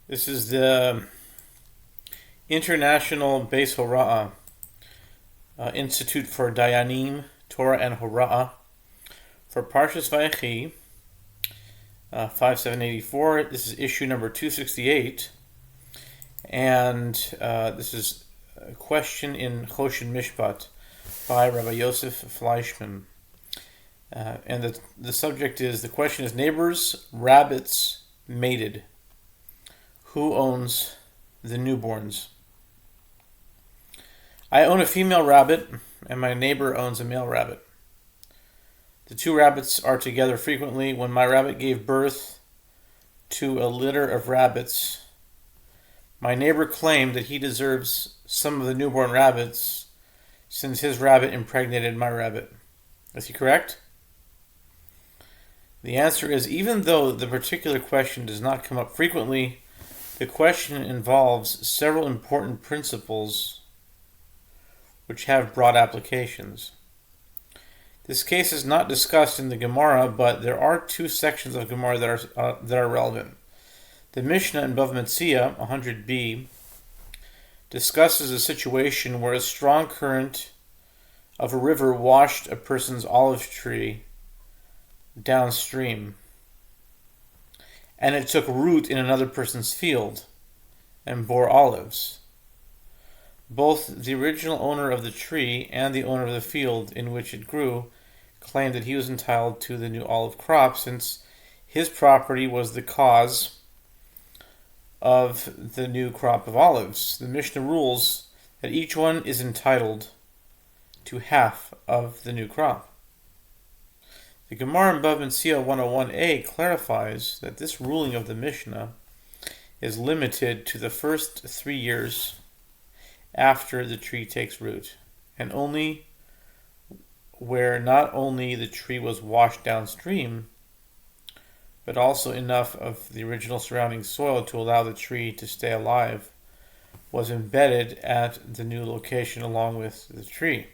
This is the International Beis Horaah Institute for Dayanim, Torah and Horaah for Parshas Vayechi, 5784. This is issue number 268, and this is a question in Choshen Mishpat by Rabbi Yosef Fleischman. And the subject is, the question is, neighbors' rabbits mated. Who owns the newborns? I own a female rabbit, and my neighbor owns a male rabbit. The two rabbits are together frequently. When my rabbit gave birth to a litter of rabbits, my neighbor claimed that he deserves some of the newborn rabbits since his rabbit impregnated my rabbit. Is he correct? The answer is, even though the particular question does not come up frequently, the question involves several important principles which have broad applications. This case is not discussed in the Gemara, but there are two sections of Gemara that are relevant. The Mishnah in Bava Metzia 100b discusses a situation where a strong current of a river washed a person's olive tree downstream, and it took root in another person's field and bore olives. Both the original owner of the tree and the owner of the field in which it grew claimed that he was entitled to the new olive crop since his property was the cause of the new crop of olives. The Mishnah rules that each one is entitled to half of the new crop. The Gemara in Bava Metzia 101a clarifies that this ruling of the Mishnah is limited to the first 3 years after the tree takes root, and only where not only the tree was washed downstream, but also enough of the original surrounding soil to allow the tree to stay alive was embedded at the new location along with the tree.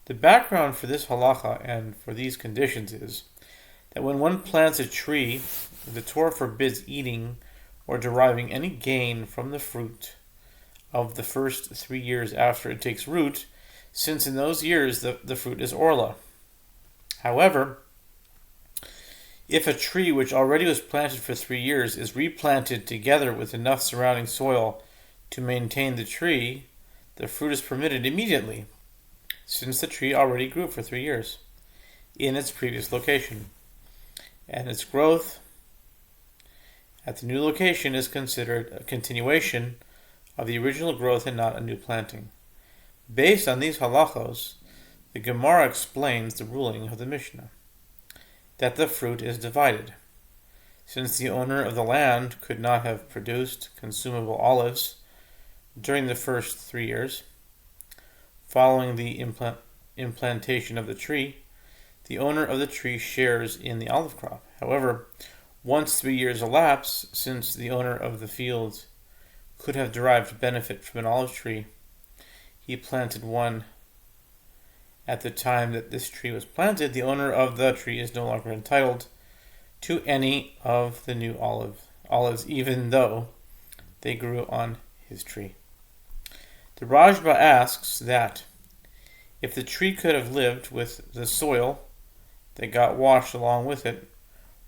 The background for this halacha and for these conditions is that when one plants a tree, the Torah forbids eating or deriving any gain from the fruit of the first 3 years after it takes root, since in those years the fruit is orla. However, if a tree which already was planted for 3 years is replanted together with enough surrounding soil to maintain the tree, the fruit is permitted immediately, since the tree already grew for 3 years in its previous location, and its growth at the new location is considered a continuation of the original growth and not a new planting. Based on these halachos, the Gemara explains the ruling of the Mishnah, that the fruit is divided. Since the owner of the land could not have produced consumable olives during the first 3 years, following the implantation of the tree, the owner of the tree shares in the olive crop. However, once 3 years elapse, since the owner of the field could have derived benefit from an olive tree, he planted one at the time that this tree was planted, the owner of the tree is no longer entitled to any of the new olives, even though they grew on his tree. The Rajba asks that if the tree could have lived with the soil that got washed along with it,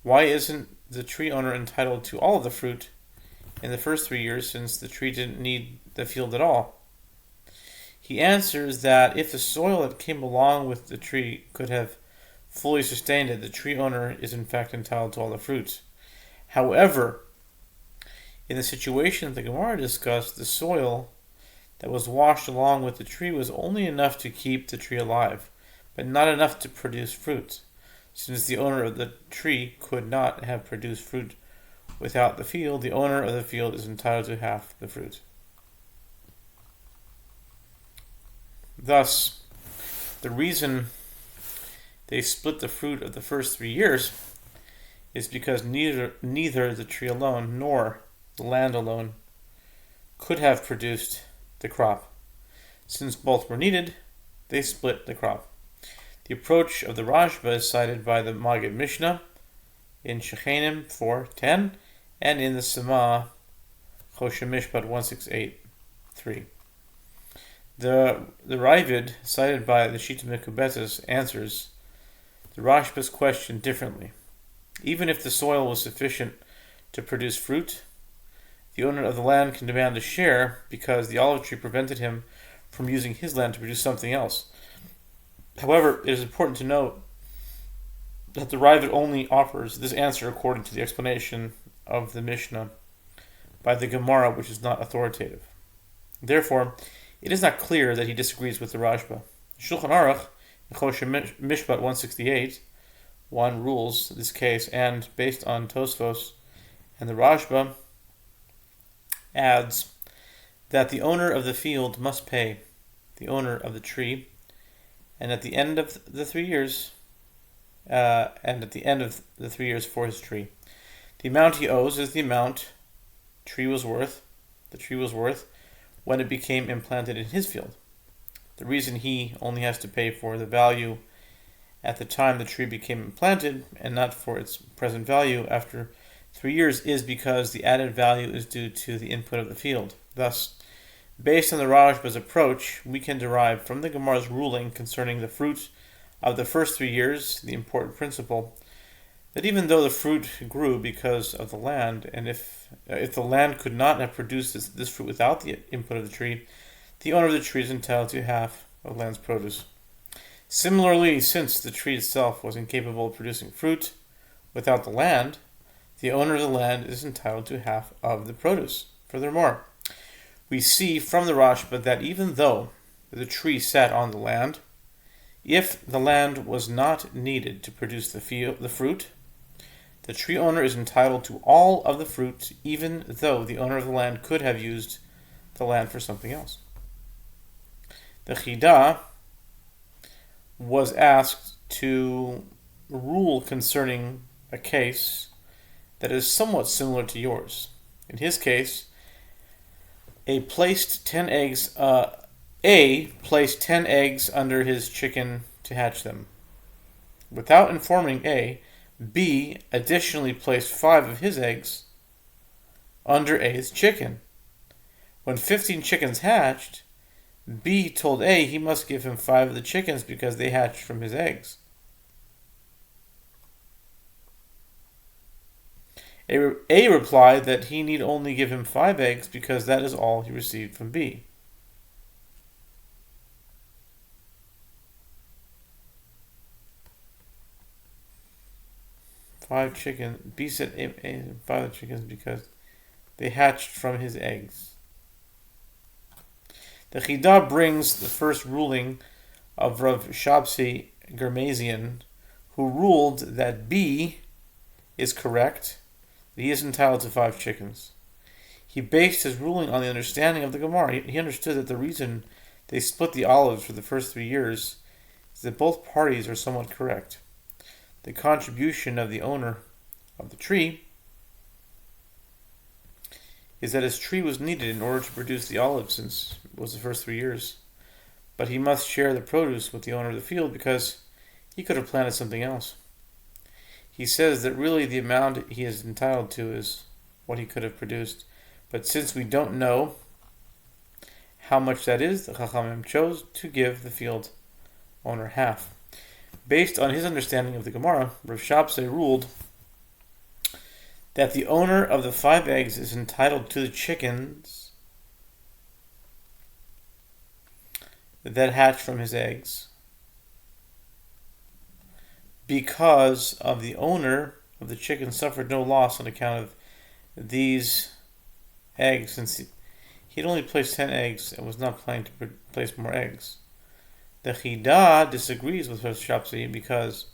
why isn't the tree owner entitled to all of the fruit in the first 3 years, since the tree didn't need the field at all? He answers that if the soil that came along with the tree could have fully sustained it, the tree owner is in fact entitled to all the fruits. However, in the situation the Gemara discussed, the soil that was washed along with the tree was only enough to keep the tree alive, but not enough to produce fruit, since the owner of the tree could not have produced fruit without the field. The owner of the field is entitled to half the fruit. Thus, the reason they split the fruit of the first 3 years is because neither the tree alone nor the land alone could have produced the crop. Since both were needed, they split the crop. The approach of the Rajba is cited by the Maggid Mishnah in Shechenim 4:10 and in the Sema Choshen Mishpat 1683. The Ravid, cited by the Shita Mekubetzes, answers the Rashba's question differently. Even if the soil was sufficient to produce fruit, the owner of the land can demand a share because the olive tree prevented him from using his land to produce something else. However, it is important to note that the Ravid only offers this answer according to the explanation of the Mishnah by the Gemara, which is not authoritative. Therefore, it is not clear that he disagrees with the Rashba. Shulchan Aruch, in Choshen Mishpat 168, one rules this case, and based on Tosfos and the Rashba, adds that the owner of the field must pay the owner of the tree, and at the end of the 3 years, for his tree, the amount he owes is the amount the tree was worth when it became implanted in his field. The reason he only has to pay for the value at the time the tree became implanted and not for its present value after 3 years is because the added value is due to the input of the field. Thus, based on the Rashba's approach, we can derive from the Gemara's ruling concerning the fruit of the first 3 years the important principle that even though the fruit grew because of the land, and if the land could not have produced this fruit without the input of the tree, the owner of the tree is entitled to half of the land's produce. Similarly, since the tree itself was incapable of producing fruit without the land, the owner of the land is entitled to half of the produce. Furthermore, we see from the Rashba that even though the tree sat on the land, if the land was not needed to produce the fruit, the tree owner is entitled to all of the fruit, even though the owner of the land could have used the land for something else. The Chidah was asked to rule concerning a case that is somewhat similar to yours. In his case, A placed 10 eggs under his chicken to hatch them. Without informing A, B additionally placed 5 of his eggs under A's chicken. When 15 chickens hatched, B told A he must give him 5 of the chickens because they hatched from his eggs. A replied that he need only give him 5 eggs because that is all he received from B. B said A 5 chickens because they hatched from his eggs. The Chidah brings the first ruling of Rav Shabsi Germazian, who ruled that B is correct, that he is entitled to 5 chickens. He based his ruling on the understanding of the Gemara. He understood that the reason they split the olives for the first 3 years is that both parties are somewhat correct. The contribution of the owner of the tree is that his tree was needed in order to produce the olive since it was the first 3 years. But he must share the produce with the owner of the field because he could have planted something else. He says that really the amount he is entitled to is what he could have produced. But since we don't know how much that is, the Chachamim chose to give the field owner half. Based on his understanding of the Gemara, Rav Shabsai ruled that the owner of the 5 eggs is entitled to the chickens that hatch from his eggs because of the owner of the chicken suffered no loss on account of these eggs, since he had only placed 10 eggs and was not planning to place more eggs. The Chidah disagrees with Rav Shabsai because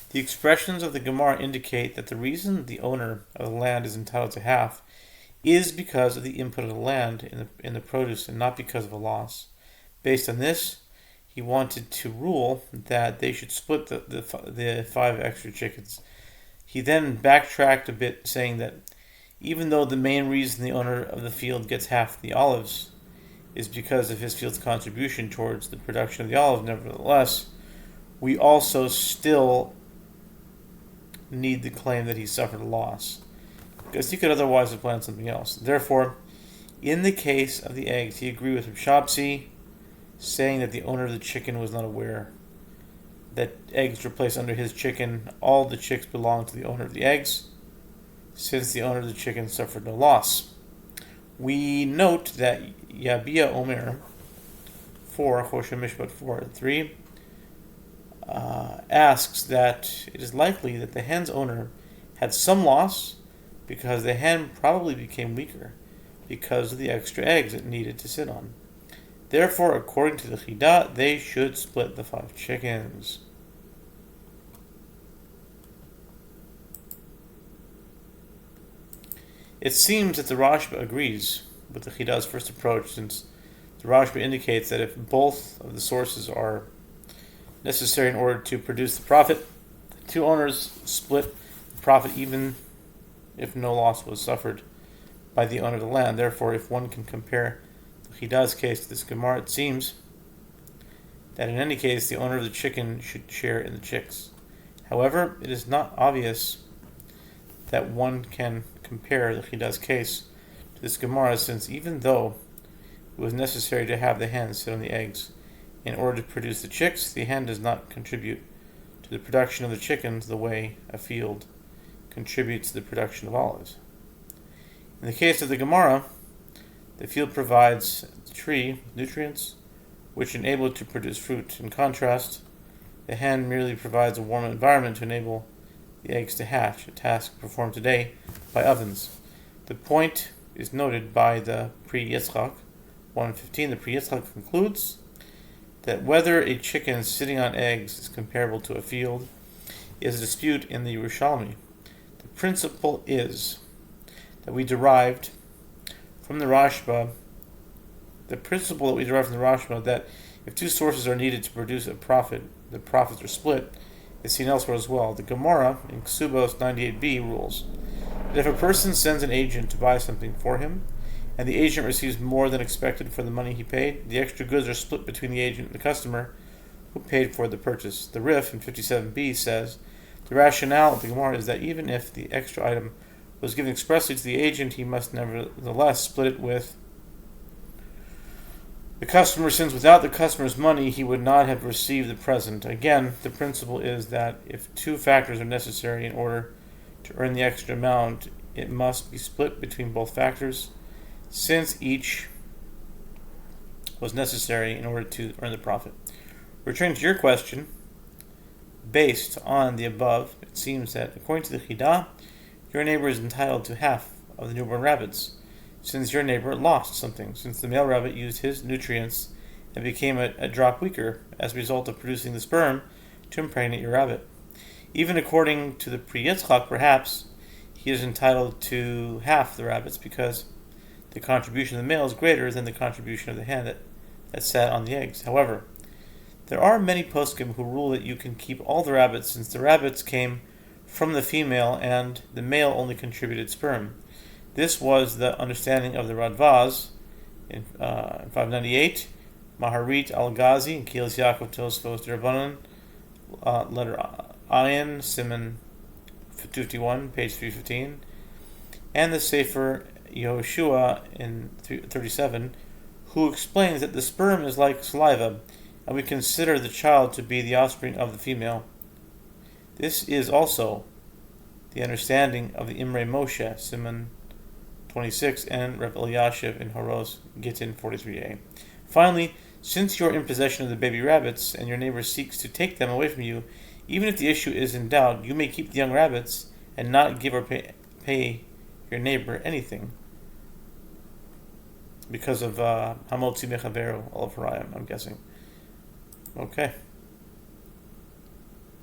the expressions of the Gemara indicate that the reason the owner of the land is entitled to half is because of the input of the land in the produce and not because of a loss. Based on this, he wanted to rule that they should split the 5 extra chickens. He then backtracked a bit, saying that even though the main reason the owner of the field gets half the olives is because of his field's contribution towards the production of the olive, nevertheless, we also still need the claim that he suffered a loss, because he could otherwise have planned something else. Therefore, In the case of the eggs, he agreed with Reb, saying that the owner of the chicken was not aware that eggs were placed under his chicken. All the chicks belonged to the owner of the eggs, since the owner of the chicken suffered no loss. We note that Yabia Omer 4, Choshen Mishpat 4:3, asks that it is likely that the hen's owner had some loss because the hen probably became weaker because of the extra eggs it needed to sit on. Therefore, according to the Chidah, they should split the 5 chickens. It seems that the Rashba agrees with the Chidah's first approach, since the Rashba indicates that if both of the sources are necessary in order to produce the profit, the 2 owners split the profit even if no loss was suffered by the owner of the land. Therefore, if one can compare the Chidah's case to this Gemara, it seems that in any case the owner of the chicken should share in the chicks. However, it is not obvious that one can compare the Chidah's case to this Gemara, since even though it was necessary to have the hen sit on the eggs in order to produce the chicks, the hen does not contribute to the production of the chickens the way a field contributes to the production of olives. In the case of the Gemara, the field provides the tree with nutrients which enable it to produce fruit. In contrast, the hen merely provides a warm environment to enable the eggs to hatch, a task performed today by ovens. The point is noted by the Pri Yitzchak 1:15. The Pri Yitzchak concludes that whether a chicken sitting on eggs is comparable to a field is a dispute in the Yerushalmi. The principle is that we derived from the Rashba, that if 2 sources are needed to produce a profit, the profits are split, is seen elsewhere as well. The Gemara in Ksubos 98b rules that if a person sends an agent to buy something for him, and the agent receives more than expected for the money he paid, the extra goods are split between the agent and the customer who paid for the purchase. The Rif in 57b says the rationale of the Gemara is that even if the extra item was given expressly to the agent, he must nevertheless split it with the customer, since without the customer's money he would not have received the present. Again, the principle is that if 2 factors are necessary in order to earn the extra amount, it must be split between both factors, since each was necessary in order to earn the profit. Returning to your question, based on the above, it seems that according to the Chidah, your neighbor is entitled to half of the newborn rabbits, since your neighbor lost something, since the male rabbit used his nutrients and became a drop weaker as a result of producing the sperm to impregnate your rabbit. Even according to the Pri Yitzchak, perhaps he is entitled to half the rabbits because the contribution of the male is greater than the contribution of the hen that sat on the eggs. However, there are many poskim who rule that you can keep all the rabbits, since the rabbits came from the female and the male only contributed sperm. This was the understanding of the Radvaz in 598, Maharit al-Ghazi, and Kilis Yaakov Tosfos Derbanan, letter Ayin, Simon 251, page 315, and the Sefer Yehoshua in 37, who explains that the sperm is like saliva, and we consider the child to be the offspring of the female. This is also the understanding of the Imre Moshe, Simon 26, and Reb Elyashiv in Horos Gittin 43a. Finally, since you are in possession of the baby rabbits and your neighbor seeks to take them away from you, even if the issue is in doubt, you may keep the young rabbits and not give or pay your neighbor anything because of Hamotzi Mechaveru, all of Horaah, I'm guessing. Okay.